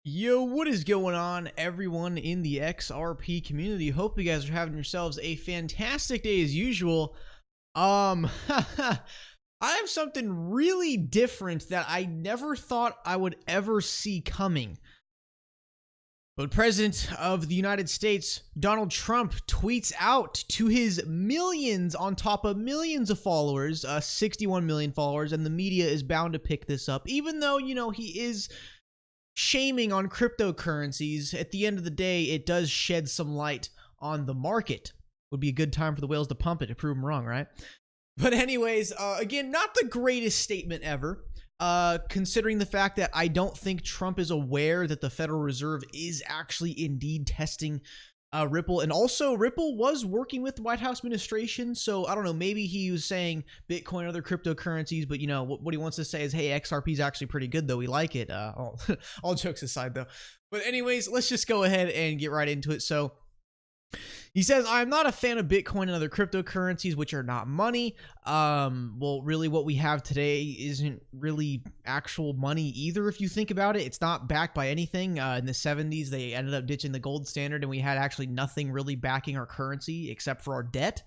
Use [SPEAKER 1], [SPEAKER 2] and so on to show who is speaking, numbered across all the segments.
[SPEAKER 1] Yo, what is going on, everyone in the XRP community? Hope you guys are having yourselves a fantastic day as usual. I have something really different that I never thought I would ever see coming. But President of the United States, Donald Trump, tweets out to his millions on top of millions of followers, 61 million followers, and the media is bound to pick this up, even though, he is shaming on cryptocurrencies. At the end of the day, it does shed some light on the market. Would be a good time for the whales to pump it to prove them wrong, right? But anyways, again, not the greatest statement ever, considering the fact that I don't think Trump is aware that the Federal Reserve is actually indeed testing Ripple. And also, Ripple was working with the White House administration, so I don't know, maybe he was saying Bitcoin and other cryptocurrencies, but what he wants to say is, hey, XRP is actually pretty good, though. We like it. All jokes aside, though. But anyways, let's just go ahead and get right into it. So he says, I'm not a fan of Bitcoin and other cryptocurrencies, which are not money. Well, really what we have today isn't really actual money either. If you think about it, it's not backed by anything. In the 70s, they ended up ditching the gold standard and we had actually nothing really backing our currency except for our debt.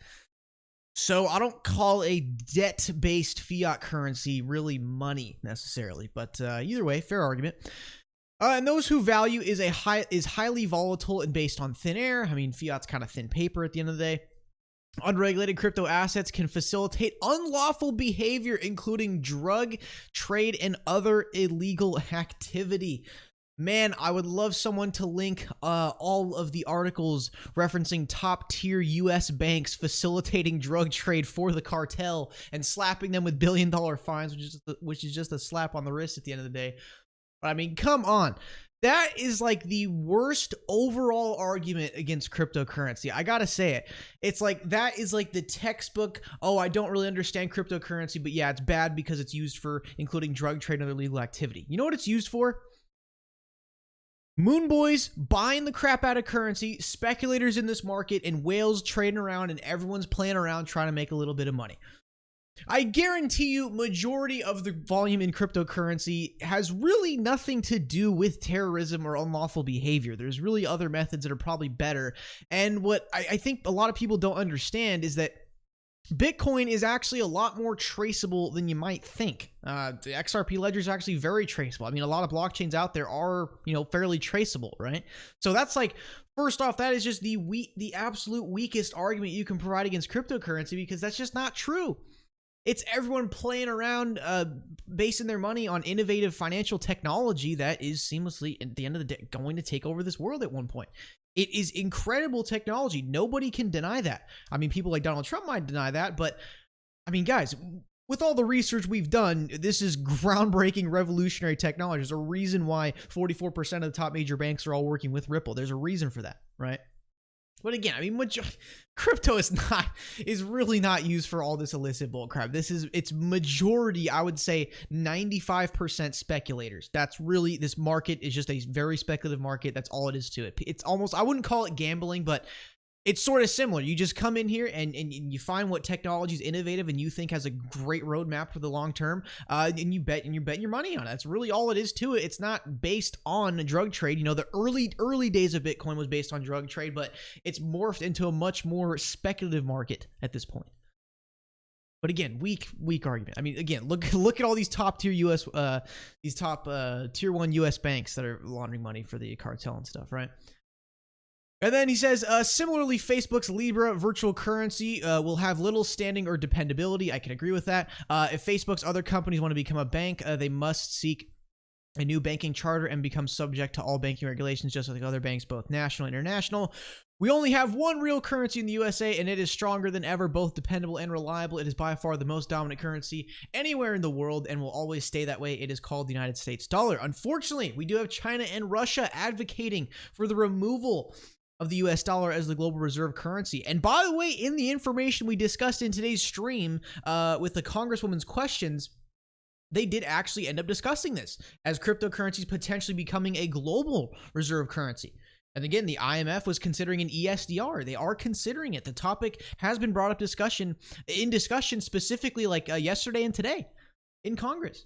[SPEAKER 1] So I don't call a debt-based fiat currency really money necessarily, but either way, fair argument. And those who value is highly volatile and based on thin air. I mean, fiat's kind of thin paper at the end of the day. Unregulated crypto assets can facilitate unlawful behavior, including drug trade and other illegal activity. Man, I would love someone to link all of the articles referencing top-tier U.S. banks facilitating drug trade for the cartel and slapping them with billion-dollar fines, which is just a slap on the wrist at the end of the day. I mean, come on. That is like the worst overall argument against cryptocurrency. I gotta say it. It's like, that is like the textbook, oh, I don't really understand cryptocurrency, but yeah, it's bad because it's used for including drug trade and other legal activity. You know what it's used for? Moon boys buying the crap out of currency, speculators in this market, and whales trading around, and everyone's playing around trying to make a little bit of money. I guarantee you majority of the volume in cryptocurrency has really nothing to do with terrorism or unlawful behavior. There's really other methods that are probably better. And what I think a lot of people don't understand is that Bitcoin is actually a lot more traceable than you might think. The XRP ledger is actually very traceable. I mean, a lot of blockchains out there are, fairly traceable, right? So that's like, first off, that is just the absolute weakest argument you can provide against cryptocurrency, because that's just not true. It's everyone playing around, basing their money on innovative financial technology that is seamlessly, at the end of the day, going to take over this world at one point. It is incredible technology. Nobody can deny that. I mean, people like Donald Trump might deny that, but I mean, guys, with all the research we've done, this is groundbreaking, revolutionary technology. There's a reason why 44% of the top major banks are all working with Ripple. There's a reason for that, right? But again, I mean, crypto is really not used for all this illicit bullcrap. It's majority, I would say 95% speculators. That's really, this market is just a very speculative market. That's all it is to it. It's almost, I wouldn't call it gambling, but it's sort of similar. You just come in here and you find what technology is innovative and you think has a great roadmap for the long term, and you're betting your money on it. That's really all it is to it. It's not based on a drug trade. The early days of Bitcoin was based on drug trade, but it's morphed into a much more speculative market at this point. But again, weak argument. I mean, again, look at all these top tier US, tier 1 US banks that are laundering money for the cartel and stuff, right? And then he says, similarly, Facebook's Libra virtual currency will have little standing or dependability. I can agree with that. If Facebook's other companies want to become a bank, they must seek a new banking charter and become subject to all banking regulations, just like other banks, both national and international. We only have one real currency in the USA, and it is stronger than ever, both dependable and reliable. It is by far the most dominant currency anywhere in the world and will always stay that way. It is called the United States dollar. Unfortunately, we do have China and Russia advocating for the removal of the US dollar as the global reserve currency. And by the way, in the information we discussed in today's stream with the Congresswoman's questions, they did actually end up discussing this as cryptocurrencies potentially becoming a global reserve currency. And again, the IMF was considering an ESDR. They are considering it. The topic has been brought up in discussion specifically like yesterday and today in Congress.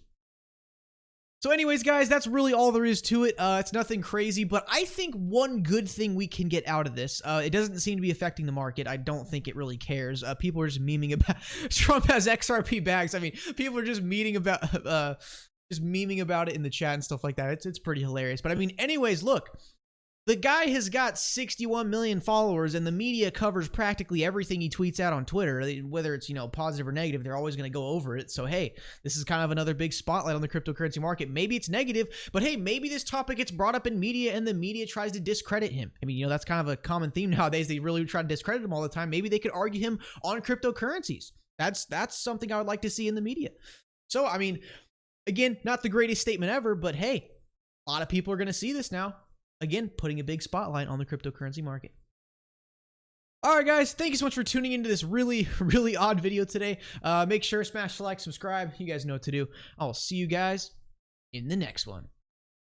[SPEAKER 1] So anyways, guys, that's really all there is to it. It's nothing crazy, but I think one good thing we can get out of this, it doesn't seem to be affecting the market. I don't think it really cares. People are just memeing about Trump has XRP bags. I mean, people are just memeing about it in the chat and stuff like that. It's pretty hilarious. But I mean, anyways, look. The guy has got 61 million followers, and the media covers practically everything he tweets out on Twitter. Whether it's, positive or negative, they're always going to go over it. So, hey, this is kind of another big spotlight on the cryptocurrency market. Maybe it's negative, but hey, maybe this topic gets brought up in media and the media tries to discredit him. I mean, that's kind of a common theme nowadays. They really try to discredit him all the time. Maybe they could argue him on cryptocurrencies. That's something I would like to see in the media. So, I mean, again, not the greatest statement ever, but hey, a lot of people are going to see this now. Again, putting a big spotlight on the cryptocurrency market. All right, guys, thank you so much for tuning into this really, really odd video today. Make sure to smash the like, subscribe. You guys know what to do. I'll see you guys in the next one.